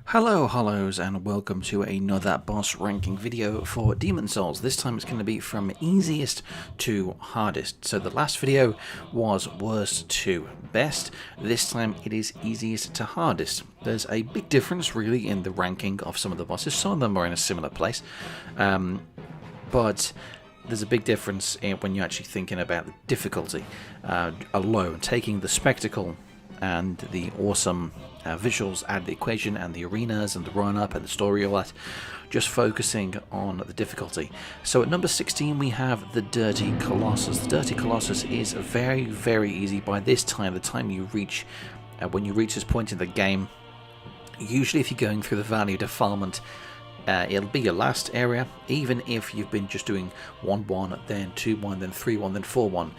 Hello, hellos, and welcome to another boss ranking video for Demon Souls. This time it's going to be from easiest to hardest. So the last video was worst to best. This time it is easiest to hardest. There's a big difference really in the ranking of some of the bosses. Some of them are in a similar place, but there's a big difference when you're actually thinking about the difficulty alone. Taking the spectacle and the awesome visuals out of the equation, and the arenas and the run-up and the story, all that, just focusing on the difficulty. So at number 16 we have the Dirty Colossus. The Dirty Colossus is very, very easy by this time. The time you reach, when you reach this point in the game, usually if you're going through the Valley of Defilement, it'll be your last area, even if you've been just doing 1-1, then 2-1, then 3-1, then 4-1.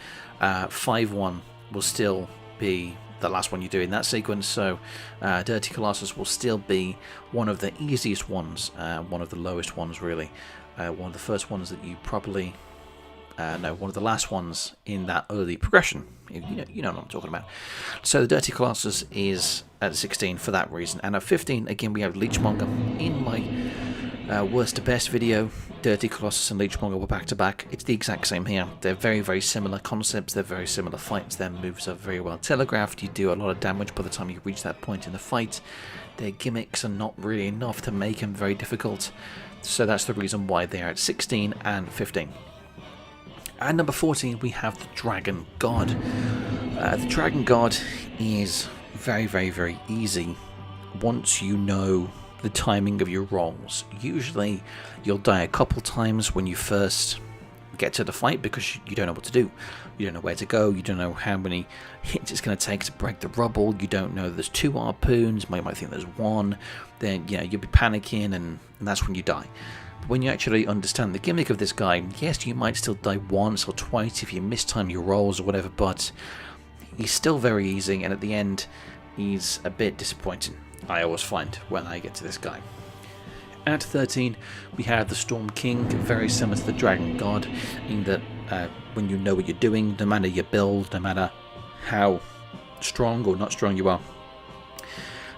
5-1 will still be the last one you do in that sequence, so Dirty Colossus will still be one of the easiest ones, one of the lowest ones really, one of the first ones that you probably, no, one of the last ones in that early progression. You know what I'm talking about. So the Dirty Colossus is at 16 for that reason, and at 15 again we have Leechmonger. In my worst to best video, Dirty Colossus and Leechmonger were back to back. It's the exact same here. They're very, very similar concepts, they're very similar fights, their moves are very well telegraphed, you do a lot of damage by the time you reach that point in the fight. Their gimmicks are not really enough to make them very difficult, so that's the reason why they're at 16 and 15. At number 14 we have the Dragon God. The Dragon God is very, very, very easy once you know the timing of your rolls. Usually you'll die a couple times when you first get to the fight because you don't know what to do. You don't know where to go, you don't know how many hits it's going to take to break the rubble, you don't know there's 2 harpoons, you might think there's 1, then you'll be panicking and that's when you die. But when you actually understand the gimmick of this guy, yes, you might still die once or twice if you mistime your rolls or whatever, but he's still very easy, and at the end he's a bit disappointing, I always find, when I get to this guy. At 13 we have the Storm King, very similar to the Dragon God, in that when you know what you're doing, no matter your build, no matter how strong or not strong you are,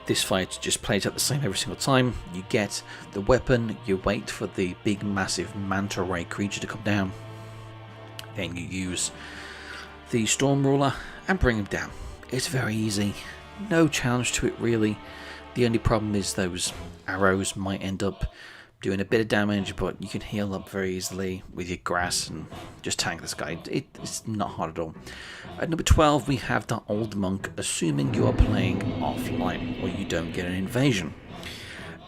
this fight just plays out the same every single time. You get the weapon, you wait for the big massive manta ray creature to come down, then you use the Storm Ruler and bring him down. It's very easy, no challenge to it really. The only problem is those arrows might end up doing a bit of damage, but you can heal up very easily with your grass and just tank this guy. It's not hard at all. At number 12 we have the Old Monk, assuming you are playing offline or you don't get an invasion.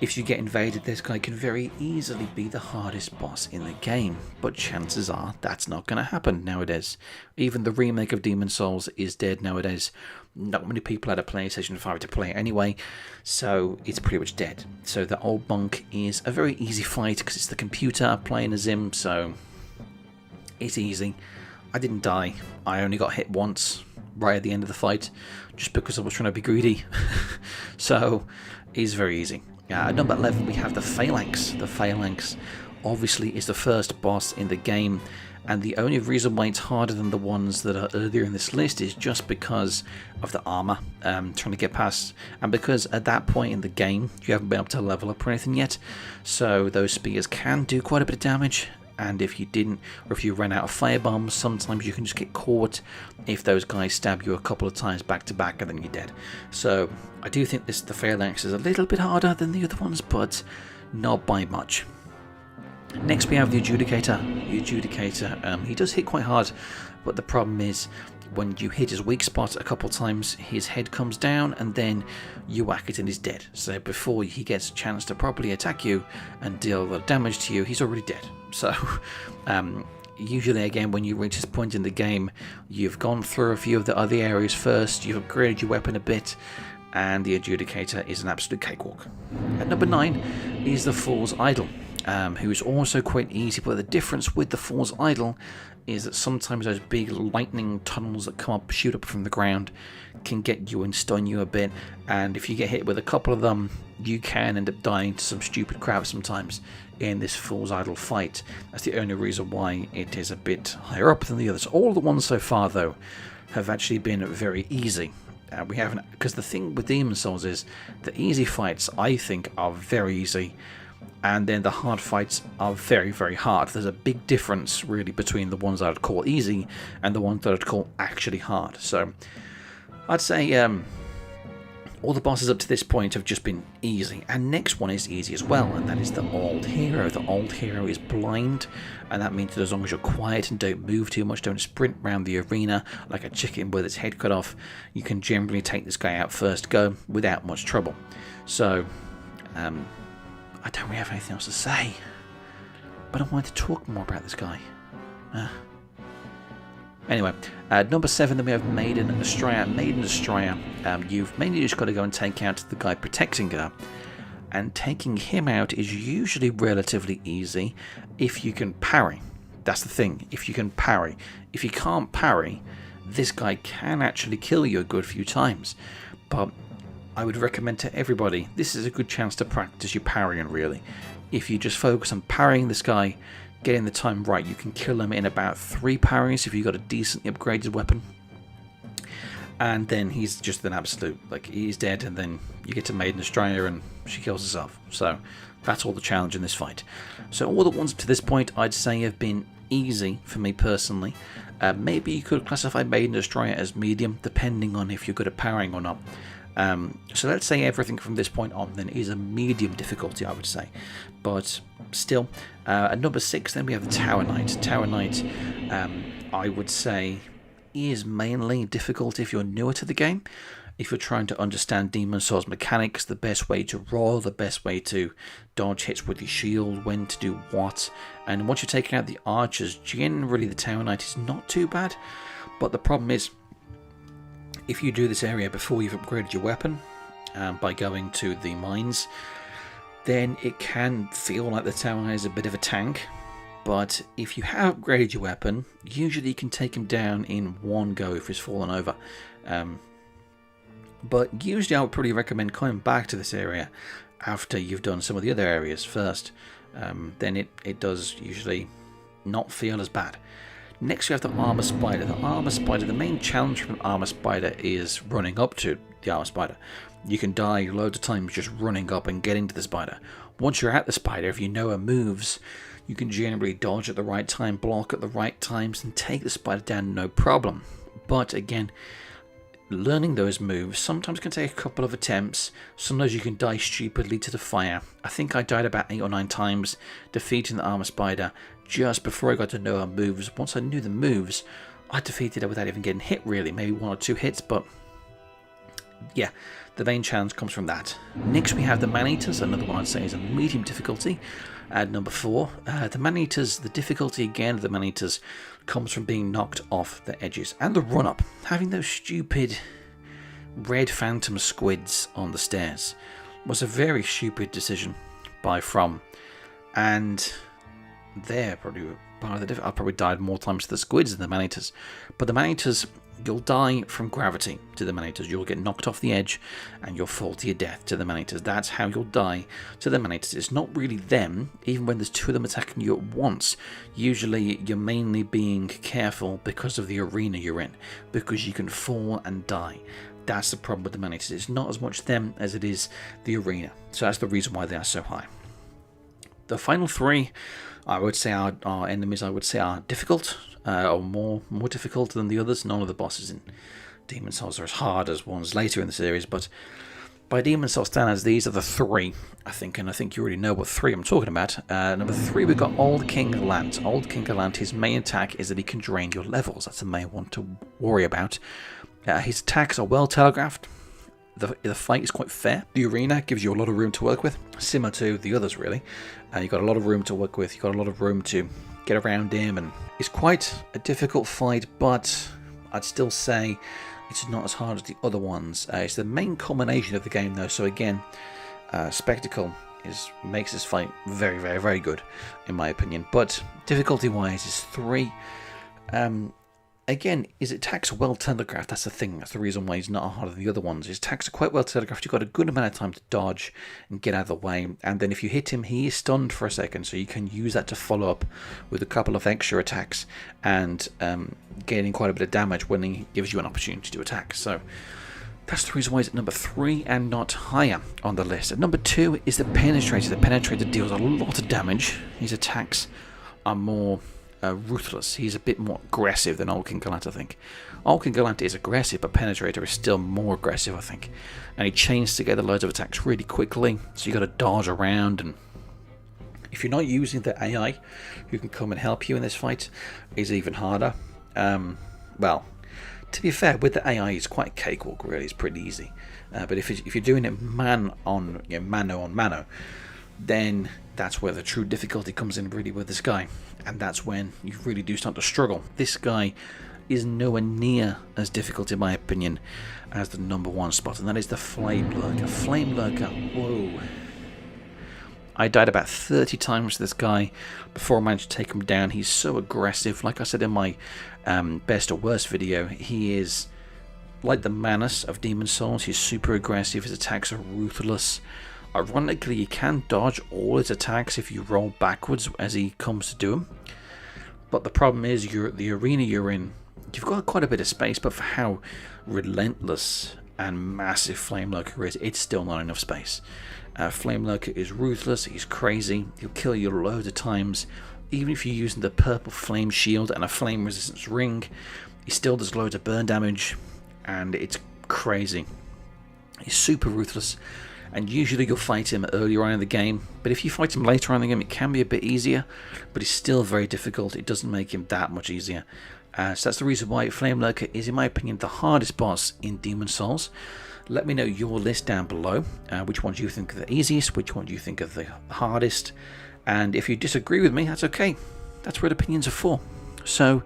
If you get invaded, this guy can very easily be the hardest boss in the game, but chances are that's not going to happen nowadays. Even the remake of Demon Souls is dead nowadays. Not many people had a PlayStation 5 to play it anyway, so it's pretty much dead. So the Old Monk is a very easy fight because it's the computer playing as him, so it's easy. I didn't die, I only got hit once right at the end of the fight, just because I was trying to be greedy. So it's very easy. At number 11 we have the Phalanx. The Phalanx obviously is the first boss in the game, and the only reason why it's harder than the ones that are earlier in this list is just because of the armor, trying to get past, and because at that point in the game you haven't been able to level up or anything yet, so those spears can do quite a bit of damage. And if you didn't, or if you ran out of firebombs, sometimes you can just get caught if those guys stab you a couple of times back to back and then you're dead. So I do think the Phalanx is a little bit harder than the other ones, but not by much. Next we have the Adjudicator. The Adjudicator, he does hit quite hard, but the problem is when you hit his weak spot a couple times, his head comes down and then you whack it and he's dead. So before he gets a chance to properly attack you and deal the damage to you, he's already dead. So usually again when you reach this point in the game, you've gone through a few of the other areas first, you've upgraded your weapon a bit, and the Adjudicator is an absolute cakewalk. At number 9 is the Fool's Idol, who is also quite easy, but the difference with the Fool's Idol is that sometimes those big lightning tunnels that come up, shoot up from the ground, can get you and stun you a bit, and if you get hit with a couple of them, you can end up dying to some stupid crap sometimes in this Fool's Idol fight. That's the only reason why it is a bit higher up than the others. All the ones so far though have actually been very easy. We haven't, because the thing with Demon Souls is the easy fights I think are very easy, and then the hard fights are very, very hard. There's a big difference really between the ones that I'd call easy and the ones that I'd call actually hard. So I'd say all the bosses up to this point have just been easy, and next one is easy as well, and that is the old hero. The old hero is blind, and that means that as long as you're quiet and don't move too much, don't sprint around the arena like a chicken with its head cut off, you can generally take this guy out first go without much trouble. So I don't really have anything else to say, but I wanted to talk more about this guy. Anyway, number 7, then we have Maiden Astraea. Maiden Astraea, you've mainly just got to go and take out the guy protecting her, and taking him out is usually relatively easy if you can parry. That's the thing, if you can parry. If you can't parry, this guy can actually kill you a good few times, but I would recommend to everybody, this is a good chance to practice your parrying really. If you just focus on parrying this guy, getting the time right, you can kill him in about 3 parries if you've got a decently upgraded weapon. And then he's just an absolute, like, he's dead, and then you get to Maiden Astraea and she kills herself. So that's all the challenge in this fight. So all the ones up to this point I'd say have been easy for me personally. Maybe you could classify Maiden Astraea as medium, depending on if you're good at parrying or not. So let's say everything from this point on then is a medium difficulty, I would say. But still, at number 6 then we have the Tower Knight. Tower Knight, I would say, is mainly difficult if you're newer to the game. If you're trying to understand Demon Souls mechanics, the best way to roll, the best way to dodge hits with your shield, when to do what. And once you're taking out the archers, generally the Tower Knight is not too bad. But the problem is, if you do this area before you've upgraded your weapon, by going to the mines, then it can feel like the Tower Knight is a bit of a tank. But if you have upgraded your weapon, usually you can take him down in one go if he's fallen over. But usually I would probably recommend coming back to this area after you've done some of the other areas first. Then it does usually not feel as bad. Next we have the Armour Spider. The Armour Spider, the main challenge from Armour Spider is running up to the Armour Spider. You can die loads of times just running up and getting to the spider. Once you're at the spider, if you know her moves, you can generally dodge at the right time, block at the right times, and take the spider down no problem. But again, learning those moves sometimes can take a couple of attempts. Sometimes you can die stupidly to the fire. I think I died about 8 or 9 times defeating the Armour Spider just before I got to know her moves. Once I knew the moves, I defeated her without even getting hit really. Maybe 1 or 2 hits, but yeah, the main challenge comes from that. Next we have the Maneaters, another one I'd say is a medium difficulty. At number 4, the Maneaters, the difficulty again of the Maneaters comes from being knocked off the edges and the run-up. Having those stupid red phantom squids on the stairs was a very stupid decision by From, and they're probably part of the difficulty. I probably died more times to the squids than the Maneaters, but the Maneaters, you'll die from gravity to the Maneaters. You'll get knocked off the edge and you'll fall to your death to the Maneaters. That's how you'll die to the Maneaters. It's not really them, even when there's 2 of them attacking you at once. Usually you're mainly being careful because of the arena you're in, because you can fall and die. That's the problem with the Maneaters. It's not as much them as it is the arena. So that's the reason why they are so high. The final 3, I would say our enemies, I would say, are difficult, or more difficult than the others. None of the bosses in Demon Souls are as hard as ones later in the series, but by Demon Souls standards, these are the 3, I think, and I think you already know what 3 I'm talking about. Number 3, we've got Old King Allant. Old King Allant, his main attack is that he can drain your levels. That's the main one to worry about. His attacks are well telegraphed. The fight is quite fair. The arena gives you a lot of room to work with, similar to the others really. You've got a lot of room to work with, you've got a lot of room to get around him, and it's quite a difficult fight, but I'd still say it's not as hard as the other ones. It's the main culmination of the game though, so again, spectacle makes this fight very, very, very good in my opinion, but difficulty wise is 3. Again, his attacks are well telegraphed. That's the thing. That's the reason why he's not harder than the other ones. His attacks are quite well telegraphed. You've got a good amount of time to dodge and get out of the way. And then if you hit him, he is stunned for a second. So you can use that to follow up with a couple of extra attacks and gaining quite a bit of damage when he gives you an opportunity to attack. So That's the reason why it's at number 3 and not higher on the list. At number 2 is the Penetrator. The Penetrator deals a lot of damage. His attacks are more ruthless. He's a bit more aggressive than old King Allant, I think. Old King Allant is aggressive, but Penetrator is still more aggressive, I think. And he chains together loads of attacks really quickly, so you got to dodge around. And if you're not using the AI who can come and help you in this fight, it's even harder. Well, to be fair, with the AI, it's quite a cakewalk, really. It's pretty easy. But if you're doing it mano on mano, then that's where the true difficulty comes in, really, with this guy. And that's when you really do start to struggle. This guy is nowhere near as difficult, in my opinion, as the number 1 spot, and that is the Flamelurker. Flamelurker, whoa. I died about 30 times to this guy before I managed to take him down. He's so aggressive. Like I said in my best or worst video, he is like the Manus of Demon Souls. He's super aggressive. His attacks are ruthless. Ironically, you can dodge all his attacks if you roll backwards as he comes to do them. But the problem is, the arena you're in, you've got quite a bit of space, but for how relentless and massive Flamelurker is, it's still not enough space. Flamelurker is ruthless, he's crazy, he'll kill you loads of times. Even if you're using the purple flame shield and a flame resistance ring, he still does loads of burn damage, and it's crazy. He's super ruthless, and usually you'll fight him earlier on in the game, but if you fight him later on in the game, it can be a bit easier, but it's still very difficult. It doesn't make him that much easier. So that's the reason why Flamelurker is, in my opinion, the hardest boss in Demon Souls. Let me know your list down below, which ones you think are the easiest, which ones you think are the hardest, and if you disagree with me, that's okay. That's what opinions are for. So,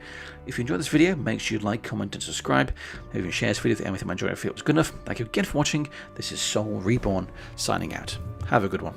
if you enjoyed this video, make sure you like, comment, and subscribe. Maybe share this video if anything I enjoyed it, if it was good enough. Thank you again for watching. This is Soul Reborn, signing out. Have a good one.